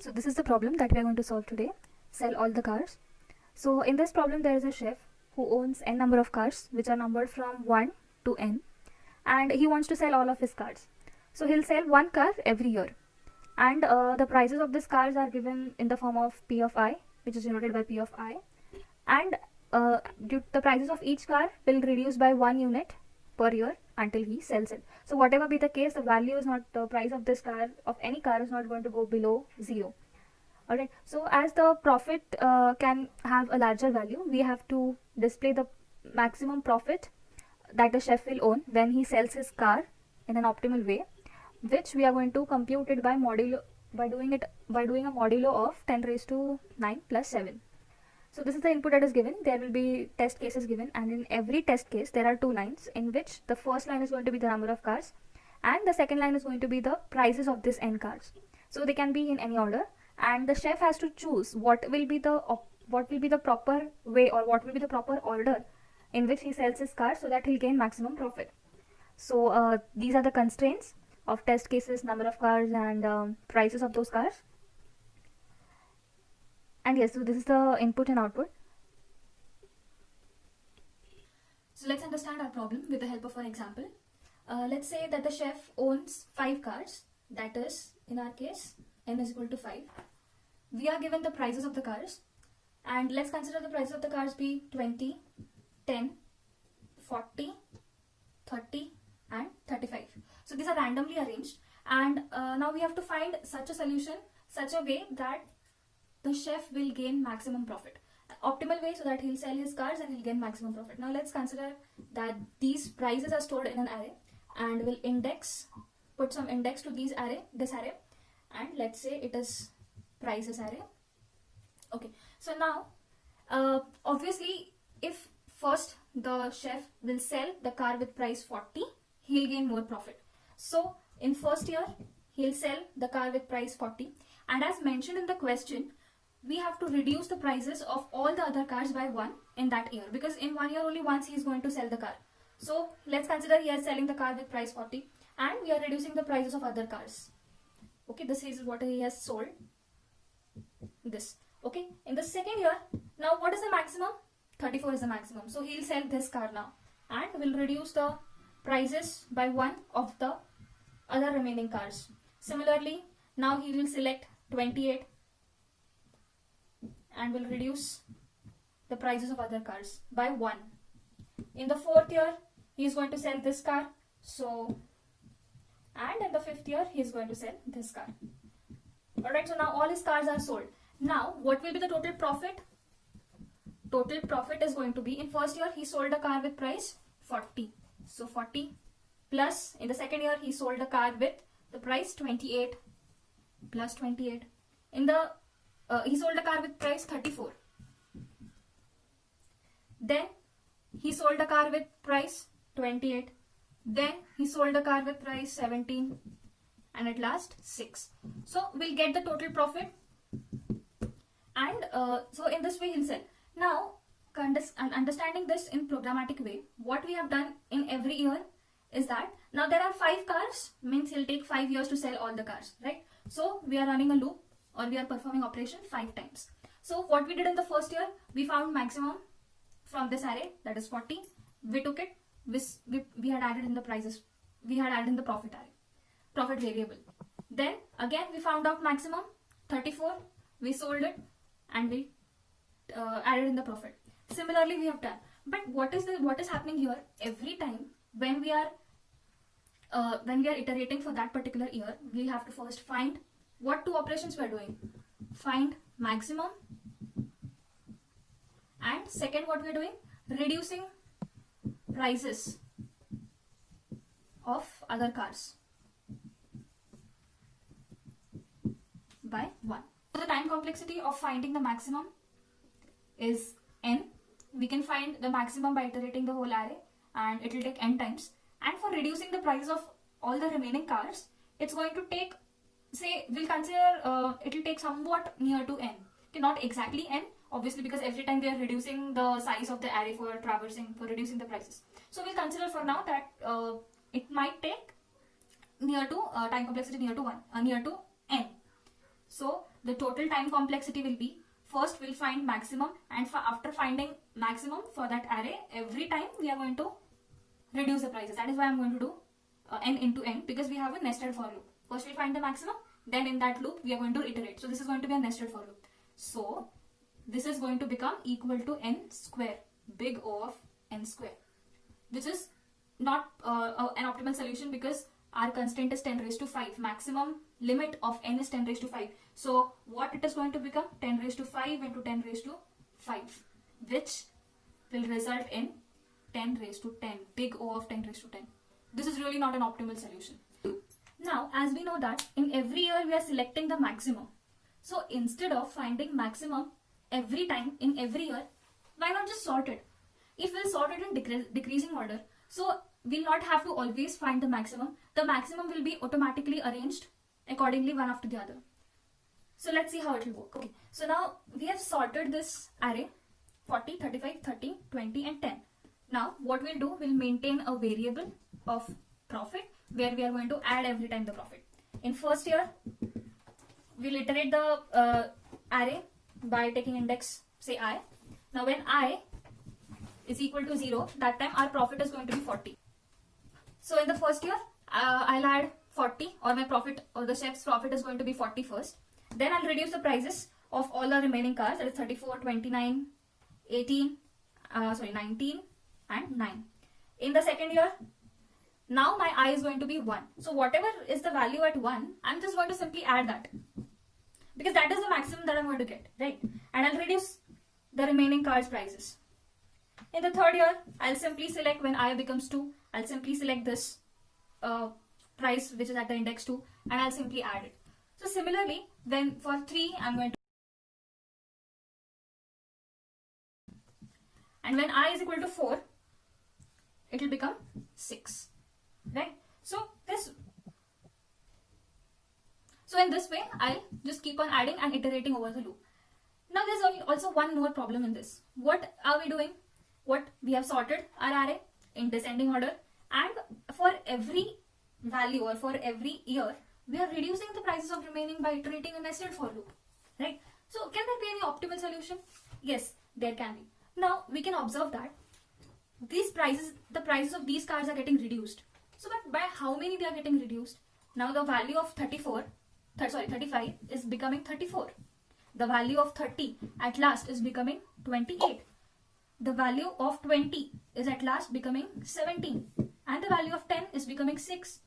So this is the problem that we are going to solve today. Sell all the cars. So in this problem there is a chef who owns n number of cars which are numbered from 1 to n, and he wants to sell all of his cars. So he'll sell one car every year, and the prices of these cars are given in the form of P of I, which is denoted by P of I, and the prices of each car will reduce by 1 unit per year until he sells it. So whatever be the case, the price of this car, of any car, is not going to go below 0. Alright, so as the profit can have a larger value, we have to display the maximum profit that the chef will own when he sells his car in an optimal way, which we are going to compute it by doing a modulo of 10 raised to 9 plus 7. So this is the input that is given. There will be test cases given, and in every test case there are two lines, in which the first line is going to be the number of cars and the second line is going to be the prices of this n cars. So they can be in any order, and the chef has to choose what will be the proper way, or what will be the proper order in which he sells his car, so that he'll gain maximum profit. So these are the constraints of test cases, number of cars, and prices of those cars. And yes, so this is the input and output. So let's understand our problem with the help of an example. Let's say that the chef owns 5 cars, that is, in our case, n is equal to 5. We are given the prices of the cars, and let's consider the prices of the cars be 20, 10, 40, 30 and 35. So these are randomly arranged, and now we have to find such a solution, such a way that the chef will gain maximum profit. Optimal way, so that he'll sell his cars and he'll gain maximum profit. Now let's consider that these prices are stored in an array, and we'll put some index to this array, and let's say it is prices array. Okay, so now obviously if first the chef will sell the car with price 40, he'll gain more profit. So in first year he'll sell the car with price 40, and as mentioned in the question, we have to reduce the prices of all the other cars by 1 in that year, because in 1 year only once he is going to sell the car. So let's consider he is selling the car with price 40, and we are reducing the prices of other cars. Okay, this is what he has sold. This. Okay, in the second year, now what is the maximum? 34 is the maximum. So he'll sell this car now, and will reduce the prices by 1 of the other remaining cars. Similarly, now he will select 28 and will reduce the prices of other cars by 1. In the fourth year, he is going to sell this car. And in the fifth year, he is going to sell this car. Alright, so now all his cars are sold. Now, what will be the total profit? Total profit is going to be, in first year, he sold a car with price 40. So 40 plus, in the second year, he sold a car with the price 28 plus 28. He sold a car with price 34. Then he sold a car with price 28. Then he sold a car with price 17, and at last 6. So we'll get the total profit, and so in this way he'll sell. Now, understanding this in programmatic way, what we have done in every year is that now there are 5 cars, means he'll take 5 years to sell all the cars, right? So we are running a loop, or we are performing operation 5 times. So what we did in the first year, we found maximum from this array, that is 40. We took it, we had added in the prices, we had added in the profit array, profit variable. Then again we found out maximum 34, we sold it, and we added in the profit. Similarly we have done. But what is happening here, every time when we are iterating for that particular year, we have to first find what 2 operations we are doing. Find maximum, and second what we are doing, reducing prices of other cars by 1. So the time complexity of finding the maximum is n. We can find the maximum by iterating the whole array, and it will take n times. And for reducing the price of all the remaining cars, it's going to take, say, we'll consider it will take somewhat near to n. Okay, not exactly n, obviously, because every time we are reducing the size of the array for reducing the prices. So we'll consider for now that it might take near to time complexity near to 1, near to n. So the total time complexity will be, first we'll find maximum, and after finding maximum for that array, every time we are going to reduce the prices. That is why I'm going to do n into n, because we have a nested for loop. First we'll find the maximum, then in that loop we are going to iterate. So this is going to be a nested for loop. So this is going to become equal to n square, big O of n square, which is not an optimal solution because our constraint is 10 raised to 5. Maximum limit of n is 10 raised to 5. So what it is going to become? 10 raised to 5 into 10 raised to 5, which will result in 10 raised to 10, big O of 10 raised to 10. This is really not an optimal solution. Now, as we know that in every year we are selecting the maximum. So instead of finding maximum every time in every year, why not just sort it? If we'll sort it in decreasing order, so we'll not have to always find the maximum. The maximum will be automatically arranged accordingly one after the other. So let's see how it will work. Okay, so now we have sorted this array 40, 35, 30, 20 and 10. Now what we'll do, we'll maintain a variable of profit where we are going to add every time the profit. In first year, we'll iterate the array by taking index, say I. Now when I is equal to 0, that time our profit is going to be 40. So in the first year, I'll add 40, or my profit, or the chef's profit is going to be 40 first. Then I'll reduce the prices of all the remaining cars, that is 34, 29, 18, 19 and 9. In the second year, now my I is going to be 1. So whatever is the value at 1, I'm just going to simply add that, because that is the maximum that I'm going to get, right? And I'll reduce the remaining cars' prices. In the third year, I'll simply select, when I becomes 2, I'll simply select this price which is at the index 2 and I'll simply add it. So similarly, when for 3, I'm going to, and when I is equal to 4, it will become 6, right? So in this way, I'll just keep on adding and iterating over the loop. Now there's also one more problem in this. What are we doing? What we have sorted our array in descending order, and for every value or for every year, we are reducing the prices of remaining by iterating a nested for loop, right? So can there be any optimal solution? Yes, there can be. Now we can observe that these prices, the prices of these cars are getting reduced. So but by how many they are getting reduced? Now the value of 35 is becoming 34. The value of 30 at last is becoming 28. The value of 20 is at last becoming 17. And the value of 10 is becoming 6.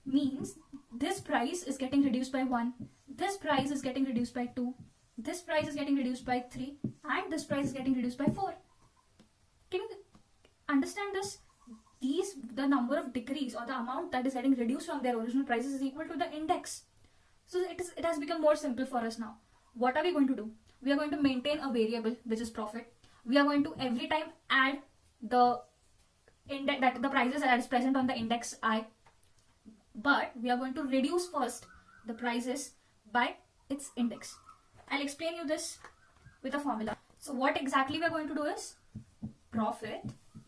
Means this price is getting reduced by 1. This price is getting reduced by 2. This price is getting reduced by 3. And this price is getting reduced by 4. Can you understand this? The number of decrease, or the amount that is getting reduced from their original prices, is equal to the index. So it has become more simple for us now. What are we going to do? We are going to maintain a variable which is profit. We are going to every time add the index, that the prices that is present on the index I, but we are going to reduce first the prices by its index. I'll explain you this with a formula. So what exactly we are going to do is, profit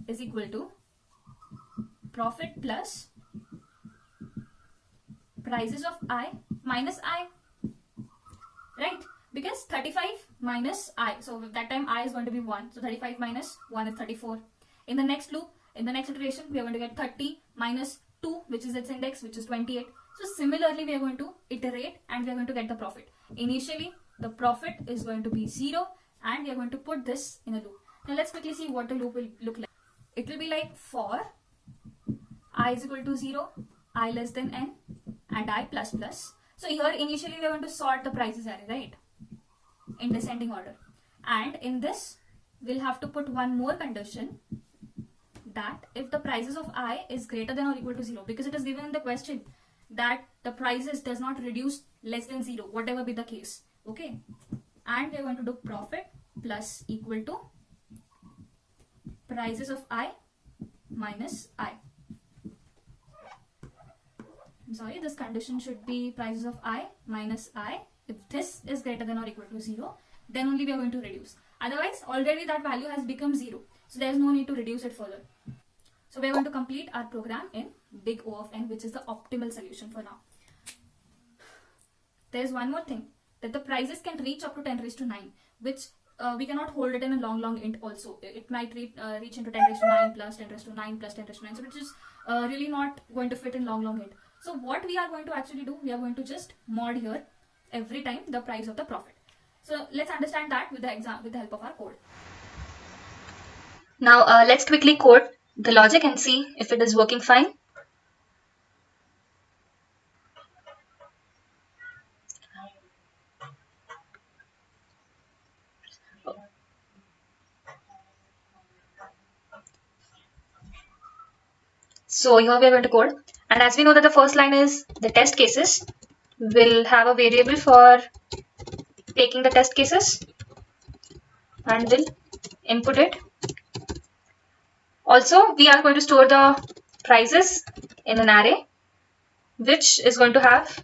is equal to profit plus prices of I minus I, right? Because 35 minus I, so that time I is going to be 1, so 35 minus 1 is 34. In the next loop, in the next iteration, we are going to get 30 minus 2, which is its index, which is 28. So similarly, we are going to iterate and we are going to get the profit. Initially, the profit is going to be 0 and we are going to put this in a loop. Now let's quickly see what the loop will look like. It will be like for I is equal to 0, I less than n and I plus plus. So here initially we are going to sort the prices array, right? In descending order. And in this, we'll have to put one more condition, that if the prices of I is greater than or equal to 0, because it is given in the question that the prices does not reduce less than 0, whatever be the case, okay? And we are going to do profit plus equal to prices of I minus I. I'm sorry, this condition should be prices of I minus I. If this is greater than or equal to 0, then only we are going to reduce. Otherwise, already that value has become 0. So there is no need to reduce it further. So we are going to complete our program in big O of n, which is the optimal solution for now. There is one more thing. that the prices can reach up to 10 raised to 9, which we cannot hold it in a long int also. It might reach into 10 raised to 9 plus 10 raised to 9 plus 10 raised to 9, so which is really not going to fit in long int. So what we are going to actually do, we are going to just mod here every time the price of the profit. So let's understand that with the help of our code. Now let's quickly code the logic and see if it is working fine. So here we are going to code, and as we know that the first line is the test cases, we'll have a variable for taking the test cases and we'll input it. Also, we are going to store the prices in an array, which is going to have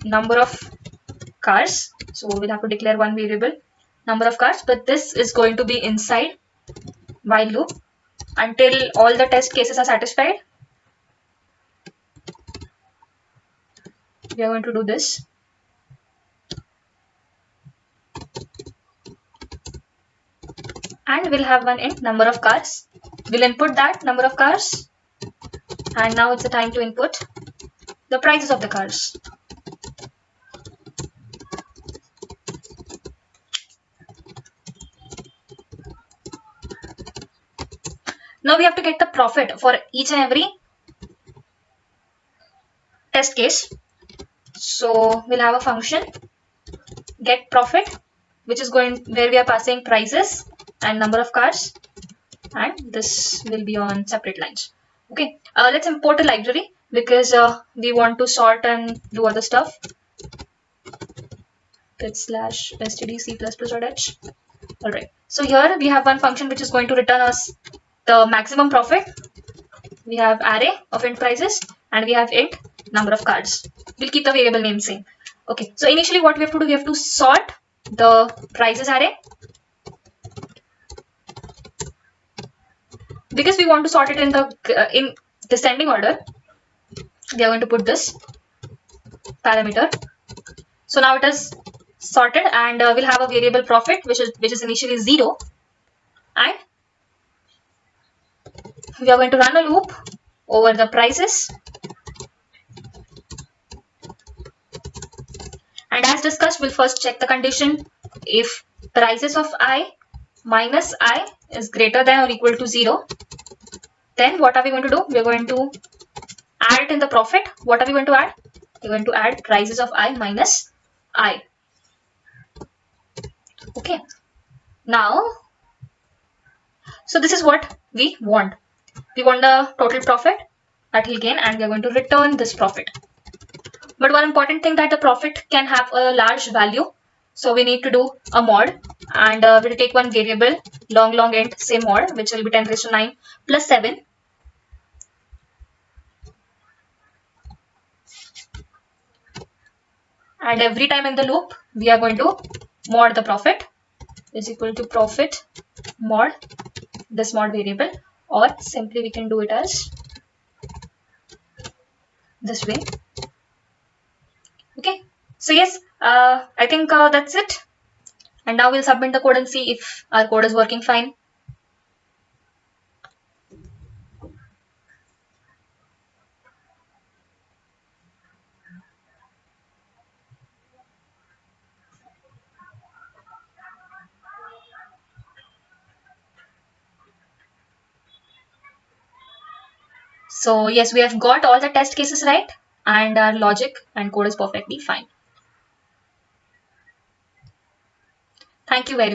number of cars. So we'll have to declare one variable, number of cars, but this is going to be inside while loop until all the test cases are satisfied. We are going to do this. And we'll have one int number of cars. We'll input that number of cars, and now it's the time to input the prices of the cars. Now we have to get the profit for each and every test case. So we'll have a function get profit, which is where we are passing prices and number of cars, and this will be on separate lines. Okay, let's import a library because we want to sort and do other stuff. /std++.h. Alright, so here we have one function which is going to return us the maximum profit. We have array of int prices and we have int number of cards. We'll keep the variable name same. Okay, so initially what we have to do, we have to sort the prices array. Because we want to sort it in descending order, we are going to put this parameter. So now it is sorted, and we'll have a variable profit which is initially 0, and we are going to run a loop over the prices. And as discussed, we'll first check the condition. If prices of I minus I is greater than or equal to 0, then what are we going to do? We are going to add it in the profit. What are we going to add? We're going to add prices of I minus I. Okay. Now, so this is what we want. We want the total profit that he'll gain, and we are going to return this profit. But one important thing, that the profit can have a large value, so we need to do a mod, and we'll take one variable long int say mod, which will be 10 raised to 9 plus 7. And every time in the loop, we are going to mod the profit is equal to profit mod this mod variable, or simply we can do it as this way. Okay, so yes, I think that's it. And now we'll submit the code and see if our code is working fine. So yes, we have got all the test cases right, and our logic and code is perfectly fine. Thank you very much.